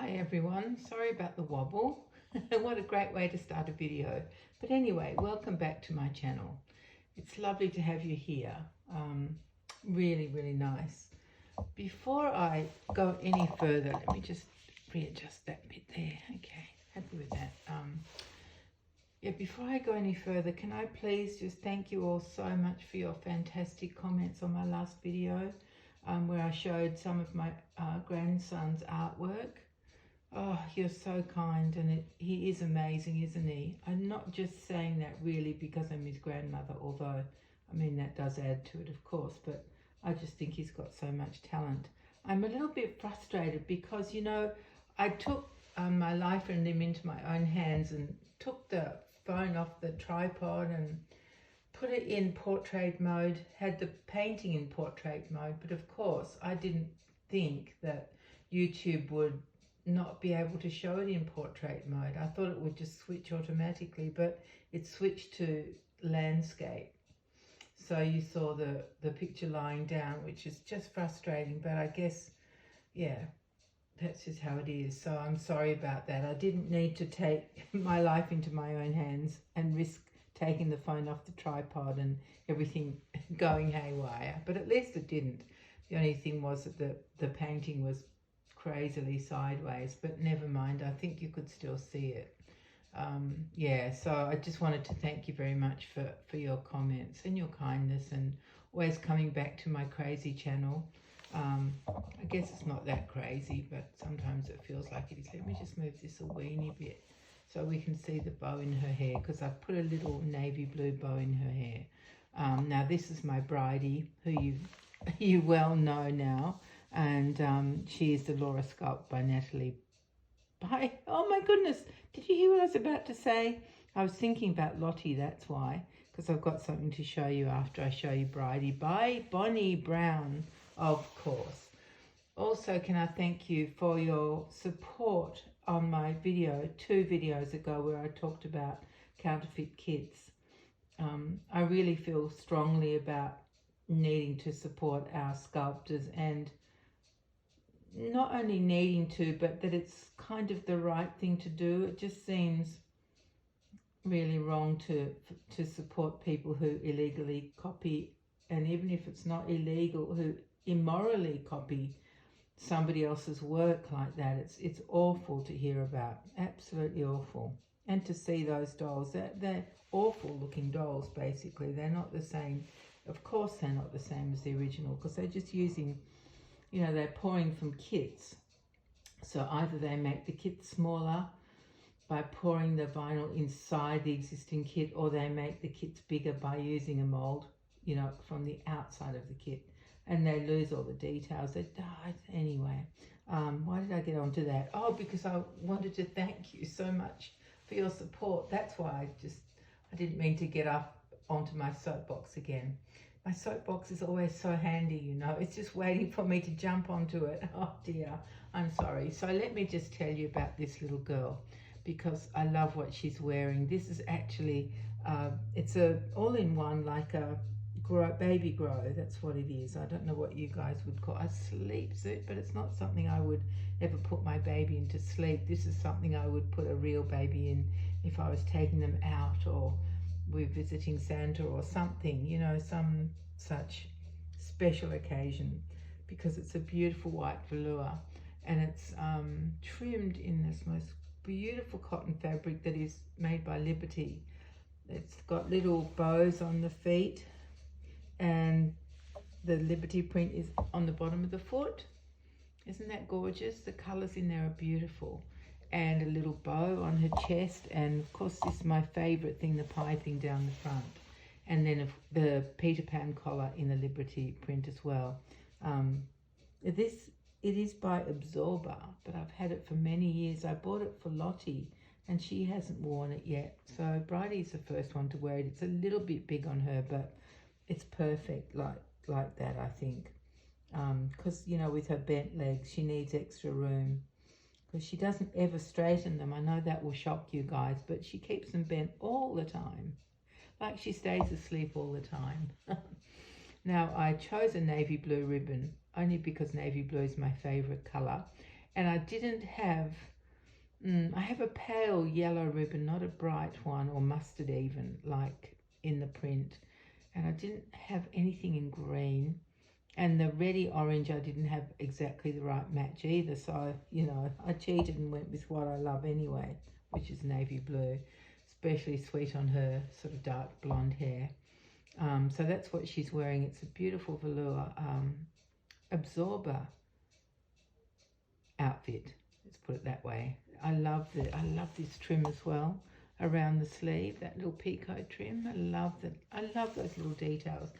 Hi everyone, sorry about the wobble. What a great way to start a video. But anyway, welcome back to my channel. It's lovely to have you here. Really nice. Before I go any further, let me just readjust that bit there. Okay, happy with that. Yeah, before I go any further, can I please just thank you all so much for your fantastic comments on my last video, where I showed some of my grandson's artwork. Oh, you're so kind, and he is amazing, isn't he? I'm not just saying that really because I'm his grandmother, although, I mean, that does add to it, of course, but I just think he's got so much talent. I'm a little bit frustrated because, you know, I took my life and limb into my own hands and took the phone off the tripod and put it in portrait mode, had the painting in portrait mode, but of course I didn't think that YouTube would not be able to show it in portrait mode. I thought it would just switch automatically, but it switched to landscape. So you saw the picture lying down, which is just frustrating, but I guess, yeah, that's just how it is. So I'm sorry about that. I didn't need to take my life into my own hands and risk taking the phone off the tripod and everything going haywire, but at least it didn't. The only thing was that the painting was crazily sideways, but never mind, I think you could still see it. Yeah, so I just wanted to thank you very much for your comments and your kindness and always coming back to my crazy channel. I guess it's not that crazy, but sometimes it feels like it is. Let me just move this a weeny bit so we can see the bow in her hair, because I've put a little navy blue bow in her hair. Now this is my Bridie, who you well know now, and she is the Velour sculpt by Natalie. Oh my goodness, did you hear what I was about to say? I was thinking about Lottie, that's why, because I've got something to show you after I show you Bridie by Bonnie Brown, of course. Also, can I thank you for your support on my video 2 videos ago where I talked about counterfeit kits. I really feel strongly about needing to support our sculptors, and not only needing to, but that it's kind of the right thing to do. It just seems really wrong to support people who illegally copy, and even if it's not illegal, who immorally copy somebody else's work like that. It's awful to hear about, absolutely awful. And to see those dolls, they're awful looking dolls. Basically, they're not the same. Of course they're not the same as the original, because they're just using, you know, they're pouring from kits. So either they make the kit smaller by pouring the vinyl inside the existing kit, or they make the kits bigger by using a mold, you know, from the outside of the kit, and they lose all the details. They died anyway. Why did I get onto that? Oh, because I wanted to thank you so much for your support. That's why I didn't mean to get up onto my soapbox again. My soapbox is always so handy, you know. It's just waiting for me to jump onto it. Oh dear, I'm sorry. So let me just tell you about this little girl, because I love what she's wearing. This is actually, it's a all-in-one, like a baby grow. That's what it is. I don't know what you guys would call a sleep suit, but it's not something I would ever put my baby in to sleep. This is something I would put a real baby in if I was taking them out, or we're visiting Santa or something, you know, some such special occasion, because it's a beautiful white velour, and it's trimmed in this most beautiful cotton fabric that is made by Liberty. It's got little bows on the feet, and the Liberty print is on the bottom of the foot. Isn't that gorgeous? The colours in there are beautiful. And a little bow on her chest, and of course this is my favourite thing, the piping down the front, and then the Peter Pan collar in the Liberty print as well. It is by Absorber, but I've had it for many years. I bought it for Lottie and she hasn't worn it yet, so Bridie's the first one to wear it. It's a little bit big on her, but it's perfect like that, I think, because you know, with her bent legs she needs extra room, because she doesn't ever straighten them. I know that will shock you guys, but she keeps them bent all the time, like she stays asleep all the time. Now I chose a navy blue ribbon only because navy blue is my favorite color, And I didn't have, I have a pale yellow ribbon, not a bright one, or mustard even, like in the print. And I didn't have anything in green. And the reddy orange, I didn't have exactly the right match either. So, you know, I cheated and went with what I love anyway, which is navy blue, especially sweet on her sort of dark blonde hair. So that's what she's wearing. It's a beautiful velour absorber outfit. Let's put it that way. I love this trim as well around the sleeve, that little picot trim. I love that. I love those little details.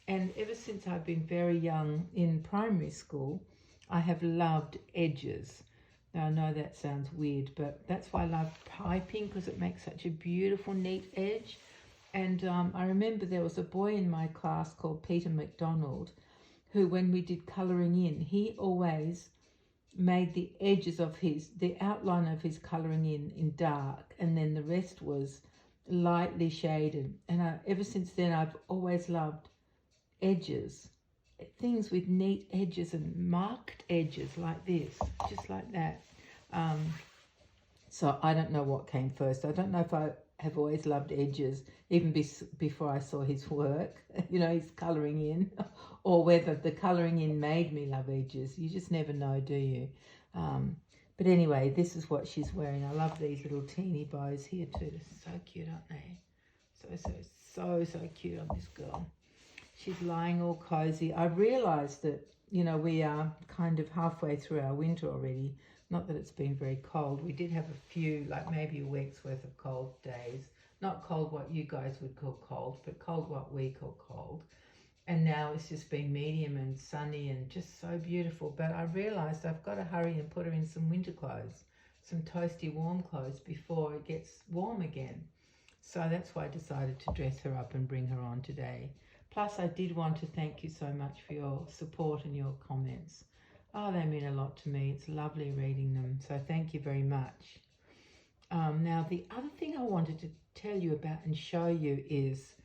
And ever since I've been very young in primary school, I have loved edges. Now, I know that sounds weird, but that's why I love piping, because it makes such a beautiful, neat edge. And I remember there was a boy in my class called Peter McDonald, who, when we did colouring in, he always made the edges of the outline of his colouring in dark, and then the rest was lightly shaded. And ever since then, I've always loved edges, things with neat edges and marked edges like this, just like that. So I don't know what came first. I don't know if I have always loved edges even before I saw his work, you know, his colouring in, or whether the colouring in made me love edges. You just never know, do you? But anyway, this is what she's wearing. I love these little teeny bows here too. They're so cute, aren't they? So cute on this girl. She's lying all cozy. I realised that, you know, we are kind of halfway through our winter already. Not that it's been very cold. We did have a few, like maybe a week's worth of cold days. Not cold what you guys would call cold, but cold what we call cold. And now it's just been medium and sunny and just so beautiful. But I realised I've got to hurry and put her in some winter clothes, some toasty warm clothes before it gets warm again. So that's why I decided to dress her up and bring her on today. Plus, I did want to thank you so much for your support and your comments. Oh, they mean a lot to me. It's lovely reading them. So thank you very much. Now, the other thing I wanted to tell you about and show you is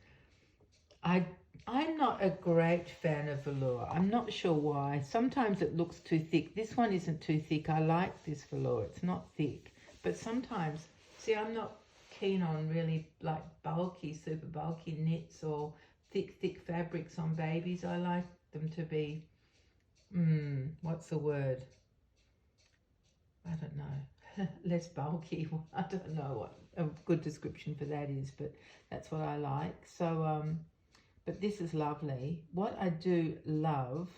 I'm not a great fan of velour. I'm not sure why. Sometimes it looks too thick. This one isn't too thick. I like this velour. It's not thick. But sometimes, see, I'm not keen on really like bulky, super bulky knits or thick fabrics on babies. I like them to be, what's the word? I don't know. Less bulky. I don't know what a good description for that is, but that's what I like. So, but this is lovely. What I do love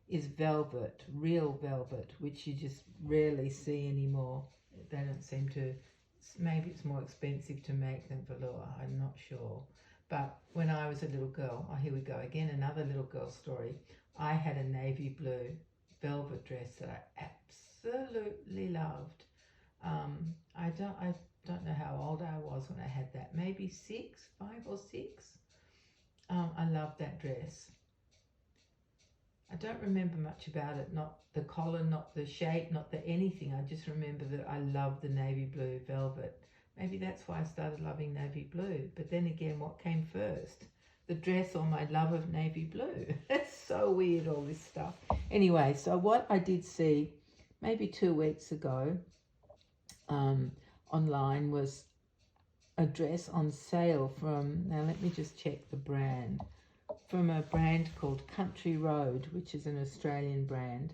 is velvet, real velvet, which you just rarely see anymore. They don't seem to, maybe it's more expensive to make than velour, I'm not sure. But when I was a little girl, oh, here we go again, another little girl story. I had a navy blue velvet dress that I absolutely loved. I don't know how old I was when I had that, maybe 5 or 6. I loved that dress. I don't remember much about it, not the collar, not the shape, not the anything. I just remember that I loved the navy blue velvet. Maybe that's why I started loving navy blue. But then again, what came first? The dress or my love of navy blue? It's so weird, all this stuff. Anyway, so what I did see maybe 2 weeks ago online was a dress on sale from, now let me just check the brand, from a brand called Country Road, which is an Australian brand.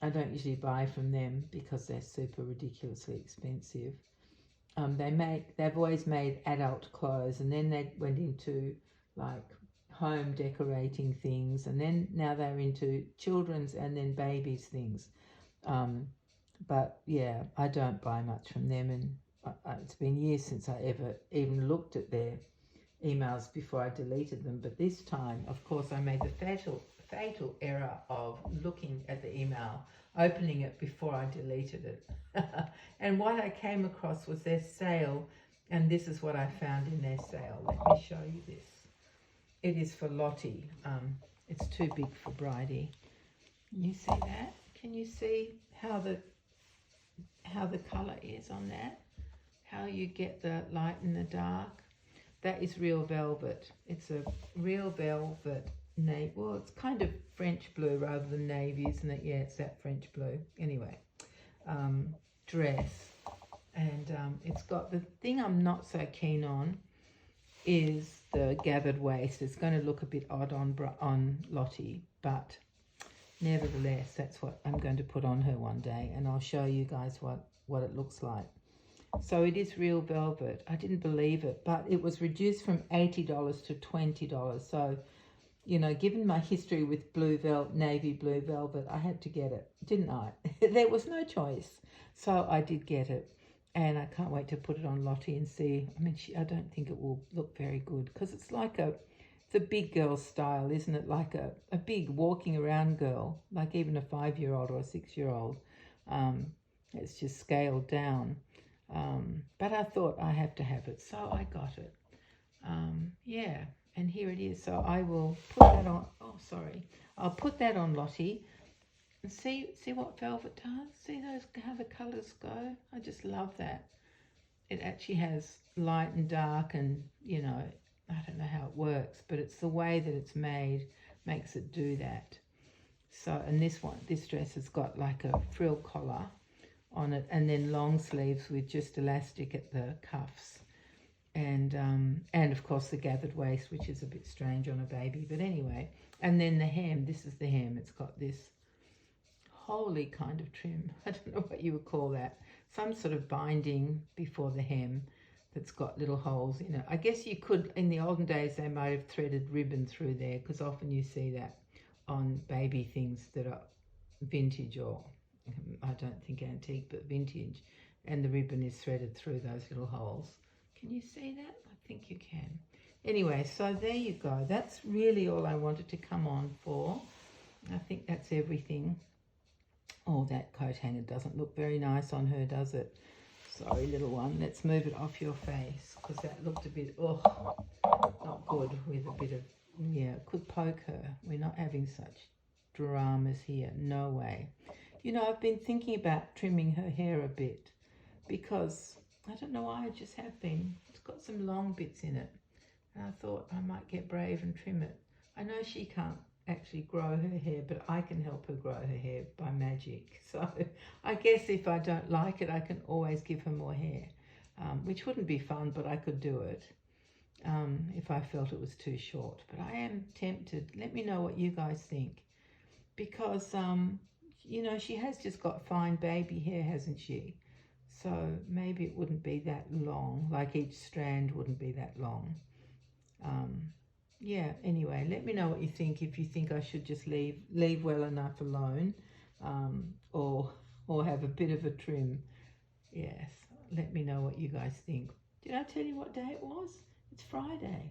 I don't usually buy from them because they're super ridiculously expensive. They've always made adult clothes, and then they went into like home decorating things, and then now they're into children's and then babies things. But yeah, I don't buy much from them, and it's been years since I ever even looked at their emails before I deleted them. But this time, of course, I made the fatal error of looking at the email, opening it before I deleted it. And what I came across was their sale, and this is what I found in their sale. Let me show you this. It is for Lottie. It's too big for Bridie. Can you see that? Can you see how the colour is on that? How you get the light and the dark? That is real velvet. It's a real velvet navy. Well, it's kind of French blue rather than navy, isn't it? Yeah, it's that French blue. Anyway, dress. And it's got, the thing I'm not so keen on is the gathered waist. It's going to look a bit odd on Lottie, but nevertheless, that's what I'm going to put on her one day, and I'll show you guys what it looks like. So it is real velvet. I didn't believe it, but it was reduced from $80 to $20. So, you know, given my history with navy blue velvet, I had to get it, didn't I? There was no choice. So I did get it. And I can't wait to put it on Lottie and see. I mean, I don't think it will look very good because it's like it's a big girl style, isn't it? Like a big walking around girl, like even a 5-year-old or a 6-year-old. It's just scaled down. But I thought I have to have it, so I got it. Yeah, and here it is. So I will put that on. Oh, sorry. I'll put that on Lottie. And see what velvet does? See how the colours go? I just love that. It actually has light and dark, and, you know, I don't know how it works, but it's the way that it's made makes it do that. So, and this dress has got like a frill collar on it, and then long sleeves with just elastic at the cuffs. And of course the gathered waist, which is a bit strange on a baby, but anyway. And then the hem, this is the hem. It's got this holy kind of trim. I don't know what you would call that. Some sort of binding before the hem that's got little holes in it. I guess you could, in the olden days, they might have threaded ribbon through there, because often you see that on baby things that are vintage, or I don't think antique, but vintage, and the ribbon is threaded through those little holes. Can you see that? I think you can. Anyway, so there you go. That's really all I wanted to come on for. I think that's everything. Oh, that coat hanger doesn't look very nice on her, does it? Sorry, little one. Let's move it off your face, because that looked a bit, oh, not good, with a bit of, yeah, it could poke her. We're not having such dramas here. No way. You know, I've been thinking about trimming her hair a bit, because I don't know why, I just have been. It's got some long bits in it, and I thought I might get brave and trim it. I know she can't actually grow her hair, but I can help her grow her hair by magic. So I guess if I don't like it, I can always give her more hair, which wouldn't be fun, but I could do it if I felt it was too short. But I am tempted. Let me know what you guys think, because you know, she has just got fine baby hair, hasn't she? So maybe it wouldn't be that long, like each strand wouldn't be that long. Yeah, anyway, let me know what you think, if you think I should just leave well enough alone, or have a bit of a trim. Yes, let me know what you guys think. Did I tell you what day it was? It's Friday.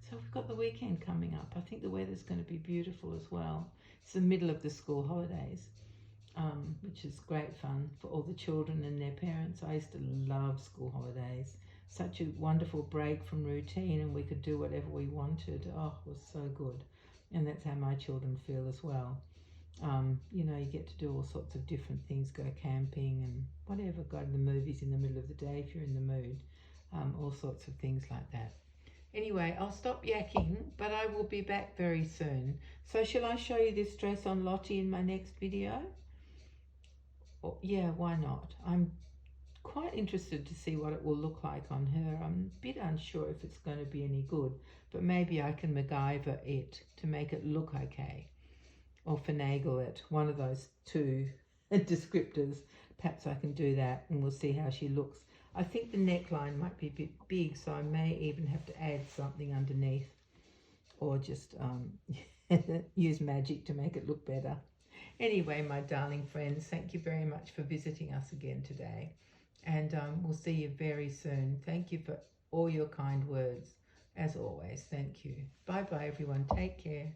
So we've got the weekend coming up. I think the weather's going to be beautiful as well. It's the middle of the school holidays, which is great fun for all the children and their parents. I used to love school holidays. Such a wonderful break from routine, and we could do whatever we wanted. Oh, it was so good. And that's how my children feel as well. You know, you get to do all sorts of different things, go camping and whatever, go to the movies in the middle of the day if you're in the mood, all sorts of things like that. Anyway, I'll stop yakking, but I will be back very soon. So shall I show you this dress on Lottie in my next video? Or, yeah, why not? I'm quite interested to see what it will look like on her. I'm a bit unsure if it's going to be any good, but maybe I can MacGyver it to make it look okay, or finagle it, one of those two descriptors. Perhaps I can do that, and we'll see how she looks. I think the neckline might be a bit big, so I may even have to add something underneath, or just use magic to make it look better. Anyway, my darling friends, thank you very much for visiting us again today. And we'll see you very soon. Thank you for all your kind words. As always, thank you. Bye-bye, everyone. Take care.